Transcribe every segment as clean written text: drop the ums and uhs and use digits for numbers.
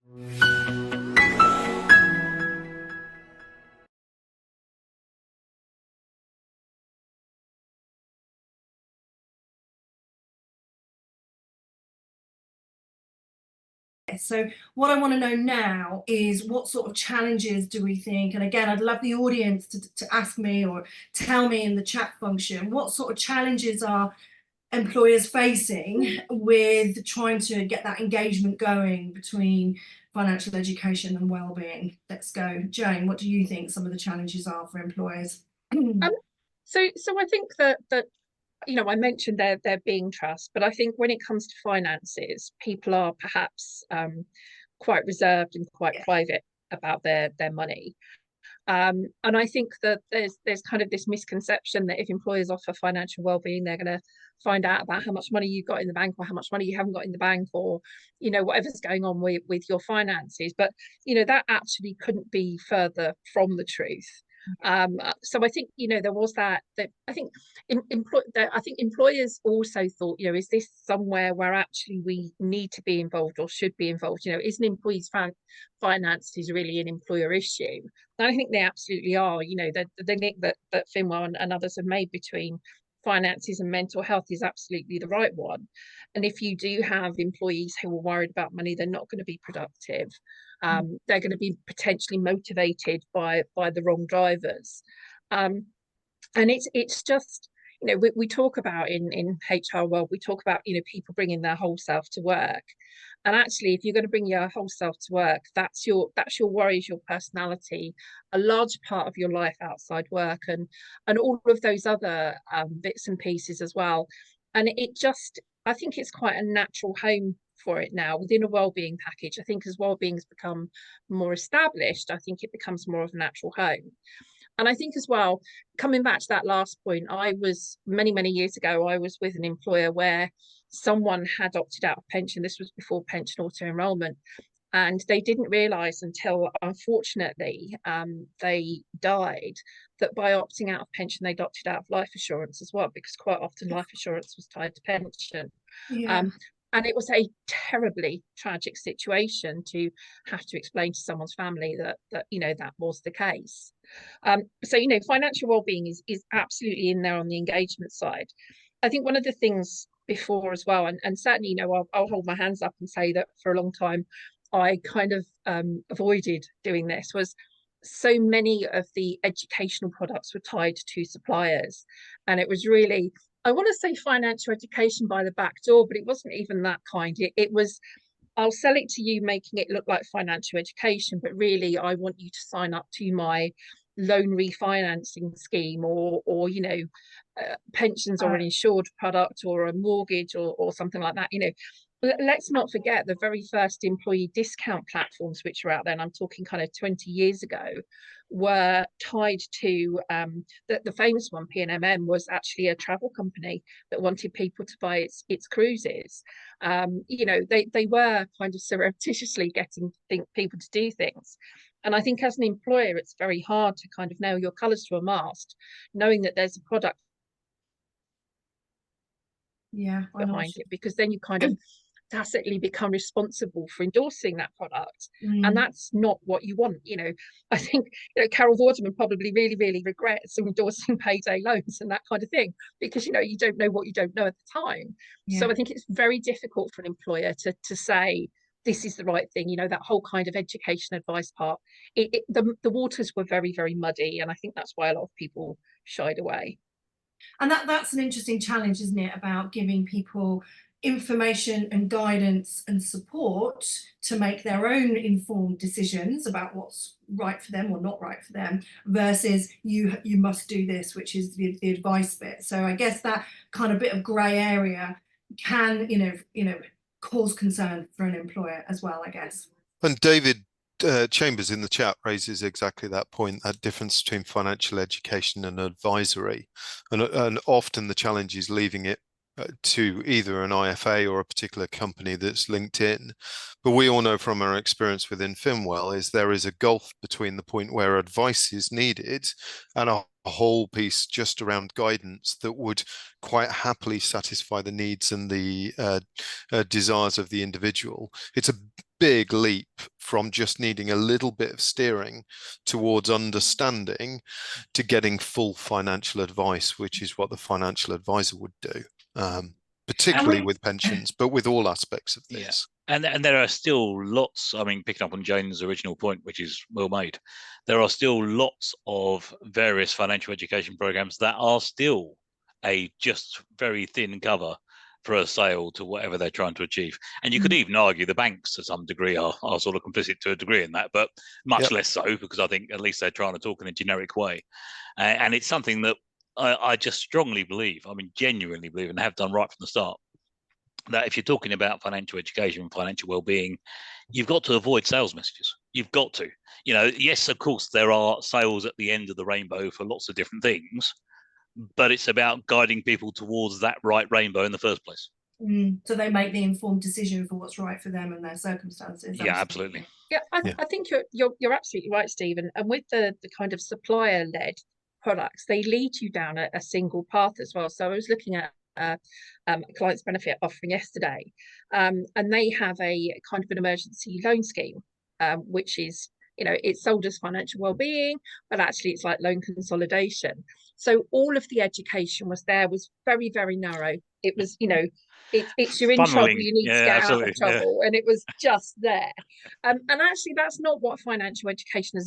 So what I want to know now is what sort of challenges do we think, and again, I'd love the audience to ask me or tell me in the chat function, what sort of challenges are employers facing with trying to get that engagement going between financial education and well-being? Let's go. Jane, what do you think some of the challenges are for employers? So I think that I mentioned there being trust, but I think when it comes to finances, people are perhaps quite reserved and quite private about their money. And I think that there's kind of this misconception that if employers offer financial well-being, they're going to find out about how much money you've got in the bank or how much money you haven't got in the bank, or whatever's going on with your finances. But that actually couldn't be further from the truth. So I think there was that I think employers also thought, is this somewhere where actually we need to be involved or should be involved? Is an employee's finances really an employer issue? And I think they absolutely are. The link that Finwell and others have made between finances and mental health is absolutely the right one. And if you do have employees who are worried about money, they're not going to be productive. They're going to be potentially motivated by the wrong drivers. And it's just, we talk about in HR world, we talk about, people bringing their whole self to work. And actually, if you're going to bring your whole self to work, that's your worries, your personality, a large part of your life outside work, and all of those other bits and pieces as well. And I think it's quite a natural home for it now within a wellbeing package. I think as wellbeing has become more established, I think it becomes more of a natural home. And I think as well, coming back to that last point, I was many years ago, I was with an employer where someone had opted out of pension. This was before pension auto enrolment. And they didn't realise until, unfortunately, they died, that by opting out of pension, they'd opted out of life assurance as well, because quite often life assurance was tied to pension. Yeah. And it was a terribly tragic situation to have to explain to someone's family that that was the case. So financial well-being is absolutely in there on the engagement side. I think one of the things before as well, and certainly I'll hold my hands up and say that for a long time I kind of avoided doing this, was so many of the educational products were tied to suppliers, and it was really, I want to say, financial education by the back door, but it wasn't even that kind. It was, I'll sell it to you, making it look like financial education, but really I want you to sign up to my loan refinancing scheme, or pensions, or an insured product, or a mortgage, or something like that. Let's not forget the very first employee discount platforms which were out there, and I'm talking kind of 20 years ago, were tied to the famous one, P&MM, was actually a travel company that wanted people to buy its cruises. They were kind of surreptitiously getting people to do things. And I think as an employer, it's very hard to kind of nail your colours to a mast, knowing that there's a product behind it, because then you kind of tacitly become responsible for endorsing that product. And that's not what you want. I think Carol Vorderman probably really regrets endorsing payday loans and that kind of thing, because you don't know what you don't know at the time. So I think it's very difficult for an employer to say this is the right thing. That whole kind of education advice part, the waters were very muddy, and I think that's why a lot of people shied away. And that's an interesting challenge, isn't it, about giving people information and guidance and support to make their own informed decisions about what's right for them or not right for them, versus you must do this, which is the advice bit. So I guess that kind of bit of grey area can cause concern for an employer as well, I guess. And David Chambers in the chat raises exactly that point, that difference between financial education and advisory, and often the challenge is leaving it to either an IFA or a particular company that's linked in. But we all know from our experience within Finwell is there is a gulf between the point where advice is needed and a whole piece just around guidance that would quite happily satisfy the needs and the desires of the individual. It's a big leap from just needing a little bit of steering towards understanding to getting full financial advice, which is what the financial advisor would do, particularly with pensions, but with all aspects of this. And there are still lots, I mean, picking up on Jane's original point, which is well made, there are still lots of various financial education programs that are still a just very thin cover for a sale to whatever they're trying to achieve. And you could even argue the banks to some degree are sort of complicit to a degree in that, but much less so, because I think at least they're trying to talk in a generic way. And it's something that I just strongly believe, I mean, genuinely believe, and have done right from the start, that if you're talking about financial education and financial well-being, you've got to avoid sales messages. You've got to, yes, of course, there are sales at the end of the rainbow for lots of different things, but it's about guiding people towards that right rainbow in the first place. So they make the informed decision for what's right for them and their circumstances. Yeah, absolutely. Yeah, I think you're absolutely right, Stephen. And with the kind of supplier-led products, they lead you down a single path as well. So I was looking at a client's benefit offering yesterday, and they have a kind of an emergency loan scheme, which is, it's sold as financial well-being, but actually it's like loan consolidation. So all of the education was very, very narrow. It was, it's you're in trouble, you need to get out of trouble, and it was just there. And actually that's not what financial education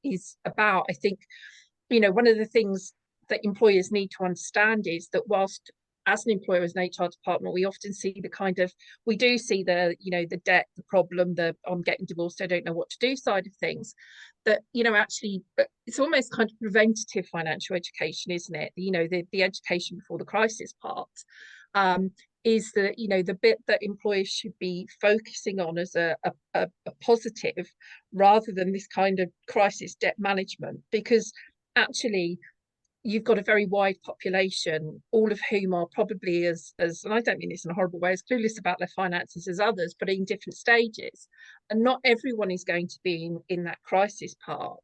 is about. I think, one of the things that employers need to understand is that whilst as an employer, as an HR department, we often see we do see the debt, the problem, I'm getting divorced, I don't know what to do side of things. That, actually, it's almost kind of preventative financial education, isn't it? The education before the crisis part is the bit that employers should be focusing on as a positive, rather than this kind of crisis debt management, because actually, you've got a very wide population, all of whom are probably as and I don't mean this in a horrible way, as clueless about their finances as others, but in different stages. And not everyone is going to be in that crisis part.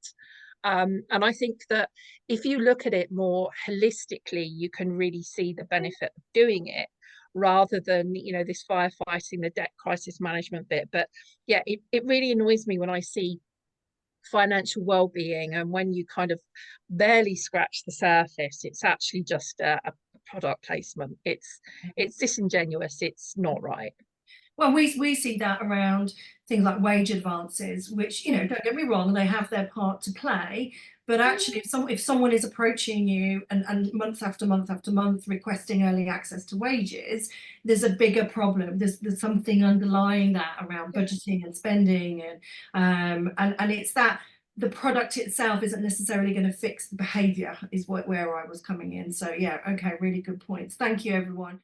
And I think that if you look at it more holistically, you can really see the benefit of doing it, rather than, this firefighting, the debt crisis management bit. But yeah, it really annoys me when I see financial well-being, and when you kind of barely scratch the surface, it's actually just a product placement. It's disingenuous, it's not right. Well, we see that around things like wage advances, which, don't get me wrong, they have their part to play, but actually if someone is approaching you and month after month after month requesting early access to wages, there's a bigger problem. There's something underlying that around budgeting and spending, and it's that the product itself isn't necessarily going to fix the behavior, is where I was coming in. So yeah, okay, really good points. Thank you, everyone.